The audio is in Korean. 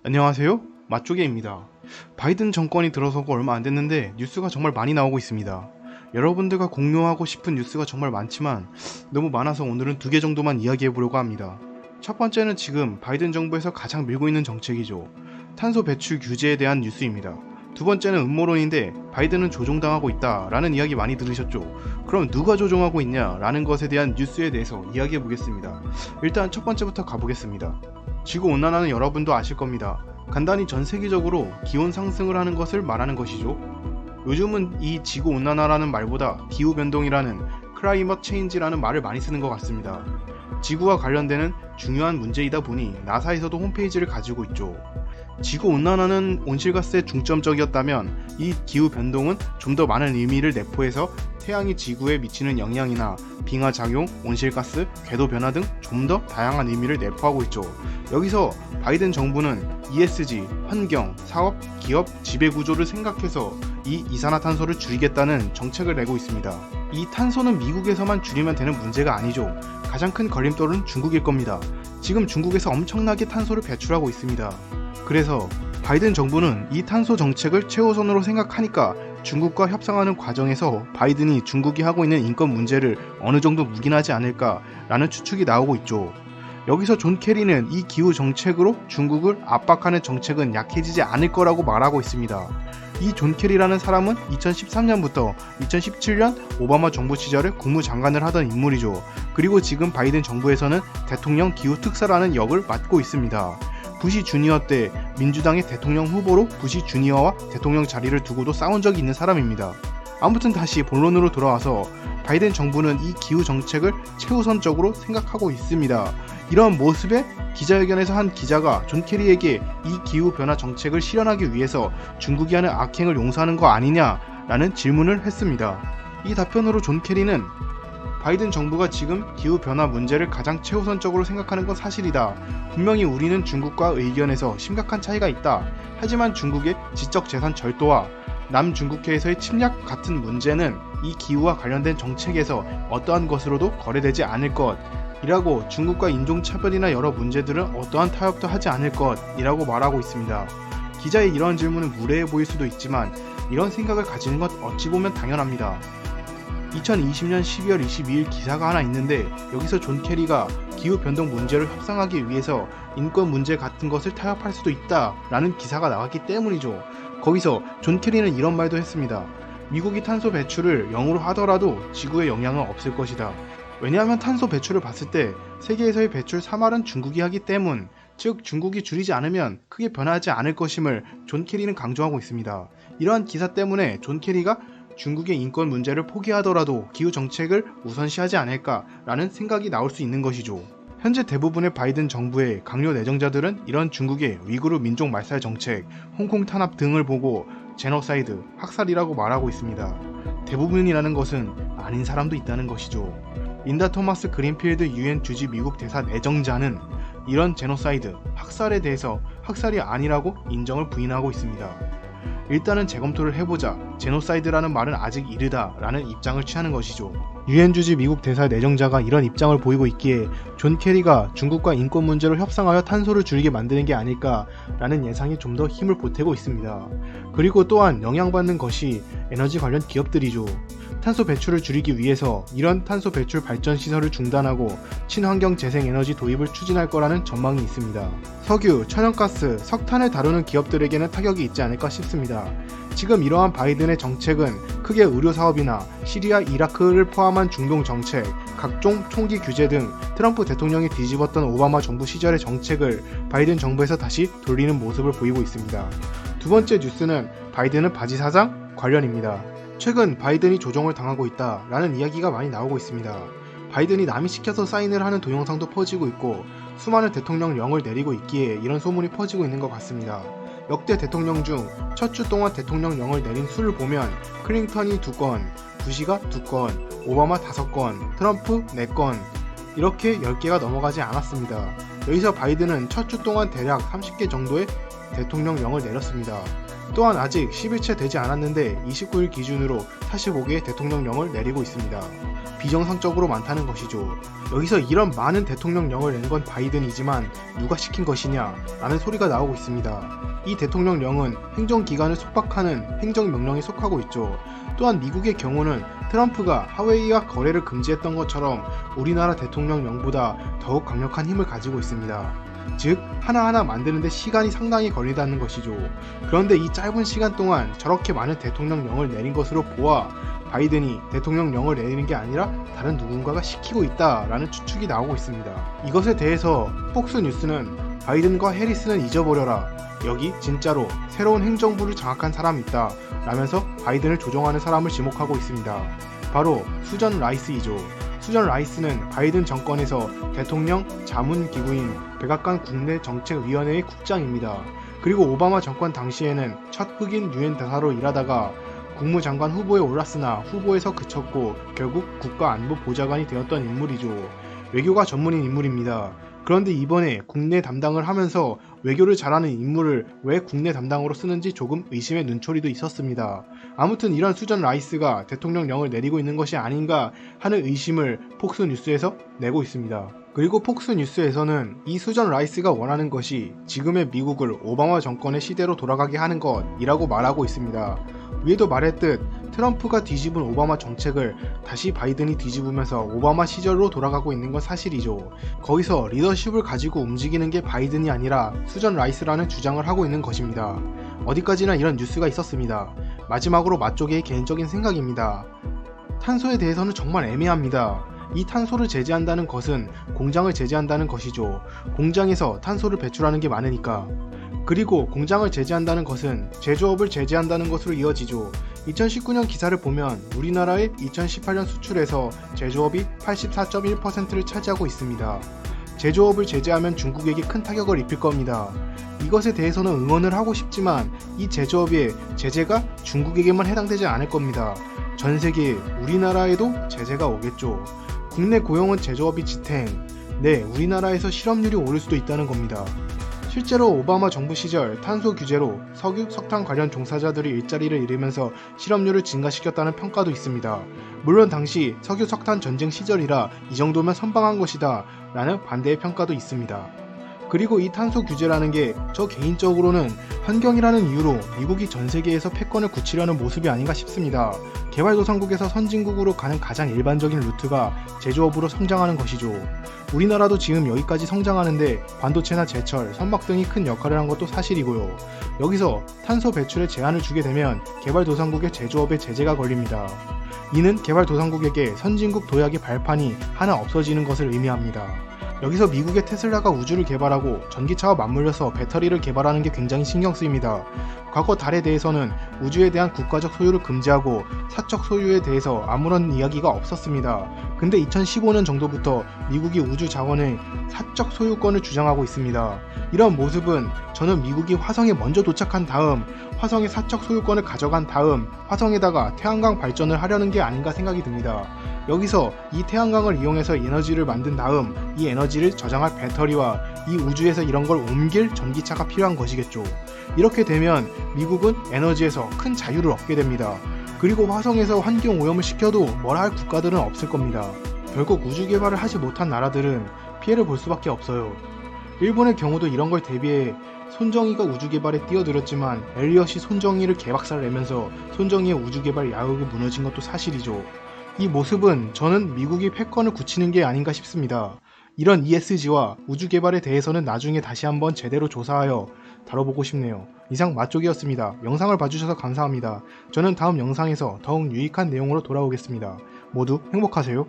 안녕하세요, 맛조개입니다. 바이든 정권이 들어서고 얼마 안 됐는데 뉴스가 정말 많이 나오고 있습니다. 여러분들과 공유하고 싶은 뉴스가 정말 많지만 너무 많아서 오늘은 2개 정도만 이야기해 보려고 합니다. 첫 번째는 지금 바이든 정부에서 가장 밀고 있는 정책이죠. 탄소 배출 규제에 대한 뉴스입니다. 두 번째는 음모론인데 바이든은 조종당하고 있다 라는 이야기 많이 들으셨죠? 그럼 누가 조종하고 있냐 라는 것에 대한 뉴스에 대해서 이야기해 보겠습니다. 일단 첫 번째부터 가보겠습니다. 지구온난화는 여러분도 아실 겁니다. 간단히 전 세계적으로 기온 상승을 하는 것을 말하는 것이죠. 요즘은 이 지구온난화라는 말보다 기후변동이라는 클라이머 체인지라는 말을 많이 쓰는 것 같습니다. 지구와 관련되는 중요한 문제이다 보니 나사에서도 홈페이지를 가지고 있죠. 지구온난화는 온실가스에 중점적이었다면 이 기후변동은 좀 더 많은 의미를 내포해서 태양이 지구에 미치는 영향이나 빙하작용, 온실가스, 궤도변화 등 좀 더 다양한 의미를 내포하고 있죠. 여기서 바이든 정부는 ESG, 환경, 사업, 기업, 지배구조를 생각해서 이 이산화탄소를 줄이겠다는 정책을 내고 있습니다. 이 탄소는 미국에서만 줄이면 되는 문제가 아니죠. 가장 큰 걸림돌은 중국일 겁니다. 지금 중국에서 엄청나게 탄소를 배출하고 있습니다. 그래서 바이든 정부는 이 탄소 정책을 최우선으로 생각하니까 중국과 협상하는 과정에서 바이든이 중국이 하고 있는 인권 문제를 어느 정도 묵인하지 않을까라는 추측이 나오고 있죠. 여기서 존 케리는 이 기후 정책으로 중국을 압박하는 정책은 약해지지 않을 거라고 말하고 있습니다. 이 존 케리라는 사람은 2013년부터 2017년 오바마 정부 시절에 국무장관을 하던 인물이죠. 그리고 지금 바이든 정부에서는 대통령 기후 특사라는 역을 맡고 있습니다. 부시 주니어 때 민주당의 대통령 후보로 부시 주니어와 대통령 자리를 두고도 싸운 적이 있는 사람입니다. 아무튼 다시 본론으로 돌아와서 바이든 정부는 이 기후 정책을 최우선적으로 생각하고 있습니다. 이런 모습에 기자회견에서 한 기자가 존 케리에게 이 기후 변화 정책을 실현하기 위해서 중국이 하는 악행을 용서하는 거 아니냐라는 질문을 했습니다. 이 답변으로 존 케리는 바이든 정부가 지금 기후변화 문제를 가장 최우선적으로 생각하는 건 사실이다. 분명히 우리는 중국과 의견에서 심각한 차이가 있다. 하지만 중국의 지적재산 절도와 남중국해에서의 침략 같은 문제는 이 기후와 관련된 정책에서 어떠한 것으로도 거래되지 않을 것 이라고 중국과 인종차별이나 여러 문제들은 어떠한 타협도 하지 않을 것 이라고 말하고 있습니다. 기자의 이러한 질문은 무례해 보일 수도 있지만 이런 생각을 가지는 것 어찌 보면 당연합니다. 2020년 12월 22일 기사가 하나 있는데 여기서 존 케리가 기후변동 문제를 협상하기 위해서 인권 문제 같은 것을 타협할 수도 있다 라는 기사가 나왔기 때문이죠. 거기서 존 케리는 이런 말도 했습니다. 미국이 탄소 배출을 0으로 하더라도 지구에 영향은 없을 것이다. 왜냐하면 탄소 배출을 봤을 때 세계에서의 배출 3할은 중국이 하기 때문, 즉 중국이 줄이지 않으면 크게 변하지 않을 것임을 존 케리는 강조하고 있습니다. 이러한 기사 때문에 존 케리가 중국의 인권 문제를 포기하더라도 기후 정책을 우선시하지 않을까라는 생각이 나올 수 있는 것이죠. 현재 대부분의 바이든 정부의 강요 내정자들은 이런 중국의 위구르 민족 말살 정책, 홍콩 탄압 등을 보고 제노사이드, 학살이라고 말하고 있습니다. 대부분이라는 것은 아닌 사람도 있다는 것이죠. 린다 토마스 그린필드 유엔 주지 미국 대사 내정자는 이런 제노사이드, 학살에 대해서 학살이 아니라고 인정을 부인하고 있습니다. 일단은 재검토를 해보자, 제노사이드라는 말은 아직 이르다 라는 입장을 취하는 것이죠. 유엔 주지 미국 대사 내정자가 이런 입장을 보이고 있기에 존 케리가 중국과 인권 문제로 협상하여 탄소를 줄이게 만드는 게 아닐까 라는 예상이 좀 더 힘을 보태고 있습니다. 그리고 또한 영향받는 것이 에너지 관련 기업들이죠. 탄소 배출을 줄이기 위해서 이런 탄소 배출 발전 시설을 중단하고 친환경 재생에너지 도입을 추진할 거라는 전망이 있습니다. 석유, 천연가스, 석탄을 다루는 기업들에게는 타격이 있지 않을까 싶습니다. 지금 이러한 바이든의 정책은 크게 의료사업이나 시리아, 이라크를 포함한 중동 정책, 각종 총기 규제 등 트럼프 대통령이 뒤집었던 오바마 정부 시절의 정책을 바이든 정부에서 다시 돌리는 모습을 보이고 있습니다. 두 번째 뉴스는 바이든은 바지 사장 관련입니다. 최근 바이든이 조종을 당하고 있다 라는 이야기가 많이 나오고 있습니다. 바이든이 남이 시켜서 사인을 하는 동영상도 퍼지고 있고 수많은 대통령령을 내리고 있기에 이런 소문이 퍼지고 있는 것 같습니다. 역대 대통령 중 첫 주 동안 대통령령을 내린 수를 보면 클린턴이 2건, 부시가 2건, 오바마 5건, 트럼프 4건 이렇게 10개가 넘어가지 않았습니다. 여기서 바이든은 첫 주 동안 대략 30개 정도의 대통령령을 내렸습니다. 또한 아직 10일째 되지 않았는데 29일 기준으로 45개의 대통령령을 내리고 있습니다. 비정상적으로 많다는 것이죠. 여기서 이런 많은 대통령령을 낸 건 바이든이지만 누가 시킨 것이냐 라는 소리가 나오고 있습니다. 이 대통령령은 행정기관을 속박하는 행정명령에 속하고 있죠. 또한 미국의 경우는 트럼프가 하웨이와 거래를 금지했던 것처럼 우리나라 대통령령보다 더욱 강력한 힘을 가지고 있습니다. 즉 하나하나 만드는데 시간이 상당히 걸린다는 것이죠. 그런데 이 짧은 시간 동안 저렇게 많은 대통령령을 내린 것으로 보아 바이든이 대통령령을 내리는 게 아니라 다른 누군가가 시키고 있다라는 추측이 나오고 있습니다. 이것에 대해서 폭스뉴스는 바이든과 해리스는 잊어버려라. 여기 진짜로 새로운 행정부를 장악한 사람이 있다 라면서 바이든을 조종하는 사람을 지목하고 있습니다. 바로 수전 라이스이죠. 수전 라이스는 바이든 정권에서 대통령 자문기구인 백악관 국내정책위원회의 국장입니다. 그리고 오바마 정권 당시에는 첫 흑인 유엔 대사로 일하다가 국무장관 후보에 올랐으나 후보에서 그쳤고 결국 국가안보보좌관이 되었던 인물이죠. 외교가 전문인 인물입니다. 그런데 이번에 국내 담당을 하면서 외교를 잘하는 인물을 왜 국내 담당으로 쓰는지 조금 의심의 눈초리도 있었습니다. 아무튼 이런 수전 라이스가 대통령령을 내리고 있는 것이 아닌가 하는 의심을 폭스뉴스에서 내고 있습니다. 그리고 폭스뉴스에서는 이 수전 라이스가 원하는 것이 지금의 미국을 오바마 정권의 시대로 돌아가게 하는 것이라고 말하고 있습니다. 위에도 말했듯 트럼프가 뒤집은 오바마 정책을 다시 바이든이 뒤집으면서 오바마 시절로 돌아가고 있는 건 사실이죠. 거기서 리더십을 가지고 움직이는 게 바이든이 아니라 수전 라이스라는 주장을 하고 있는 것입니다. 어디까지나 이런 뉴스가 있었습니다. 마지막으로 맛조개의 개인적인 생각입니다. 탄소에 대해서는 정말 애매합니다. 이 탄소를 제재한다는 것은 공장을 제재한다는 것이죠. 공장에서 탄소를 배출하는 게 많으니까. 그리고 공장을 제재한다는 것은 제조업을 제재한다는 것으로 이어지죠. 2019년 기사를 보면 우리나라의 2018년 수출에서 제조업이 84.1%를 차지하고 있습니다. 제조업을 제재하면 중국에게 큰 타격을 입힐 겁니다. 이것에 대해서는 응원을 하고 싶지만 이 제조업의 제재가 중국에게만 해당되지 않을 겁니다. 전 세계 우리나라에도 제재가 오겠죠. 국내 고용은 제조업이 지탱. 네, 우리나라에서 실업률이 오를 수도 있다는 겁니다. 실제로 오바마 정부 시절 탄소 규제로 석유, 석탄 관련 종사자들이 일자리를 잃으면서 실업률을 증가시켰다는 평가도 있습니다. 물론 당시 석유, 석탄 전쟁 시절이라 이 정도면 선방한 것이다 라는 반대의 평가도 있습니다. 그리고 이 탄소 규제라는 게 저 개인적으로는 환경이라는 이유로 미국이 전 세계에서 패권을 굳히려는 모습이 아닌가 싶습니다. 개발도상국에서 선진국으로 가는 가장 일반적인 루트가 제조업으로 성장하는 것이죠. 우리나라도 지금 여기까지 성장하는데 반도체나 제철, 선박 등이 큰 역할을 한 것도 사실이고요. 여기서 탄소 배출에 제한을 주게 되면 개발도상국의 제조업에 제재가 걸립니다. 이는 개발도상국에게 선진국 도약의 발판이 하나 없어지는 것을 의미합니다. 여기서 미국의 테슬라가 우주를 개발하고 전기차와 맞물려서 배터리를 개발하는 게 굉장히 신경 쓰입니다. 과거 달에 대해서는 우주에 대한 국가적 소유를 금지하고 사적 소유에 대해서 아무런 이야기가 없었습니다. 근데 2015년 정도부터 미국이 우주 자원의 사적 소유권을 주장하고 있습니다. 이런 모습은 저는 미국이 화성에 먼저 도착한 다음 화성의 사적 소유권을 가져간 다음 화성에다가 태양광 발전을 하려는 게 아닌가 생각이 듭니다. 여기서 이 태양광을 이용해서 에너지를 만든 다음 이 에너지를 저장할 배터리와 이 우주에서 이런 걸 옮길 전기차가 필요한 것이겠죠. 이렇게 되면 미국은 에너지에서 큰 자유를 얻게 됩니다. 그리고 화성에서 환경 오염을 시켜도 뭐라 할 국가들은 없을 겁니다. 결국 우주 개발을 하지 못한 나라들은 피해를 볼 수밖에 없어요. 일본의 경우도 이런 걸 대비해 손정희가 우주 개발에 뛰어들었지만 엘리엇이 손정희를 개박살 내면서 손정희의 우주 개발 야욕이 무너진 것도 사실이죠. 이 모습은 저는 미국이 패권을 굳히는 게 아닌가 싶습니다. 이런 ESG와 우주 개발에 대해서는 나중에 다시 한번 제대로 조사하여 다뤄보고 싶네요. 이상 맛조개였습니다. 영상을 봐주셔서 감사합니다. 저는 다음 영상에서 더욱 유익한 내용으로 돌아오겠습니다. 모두 행복하세요.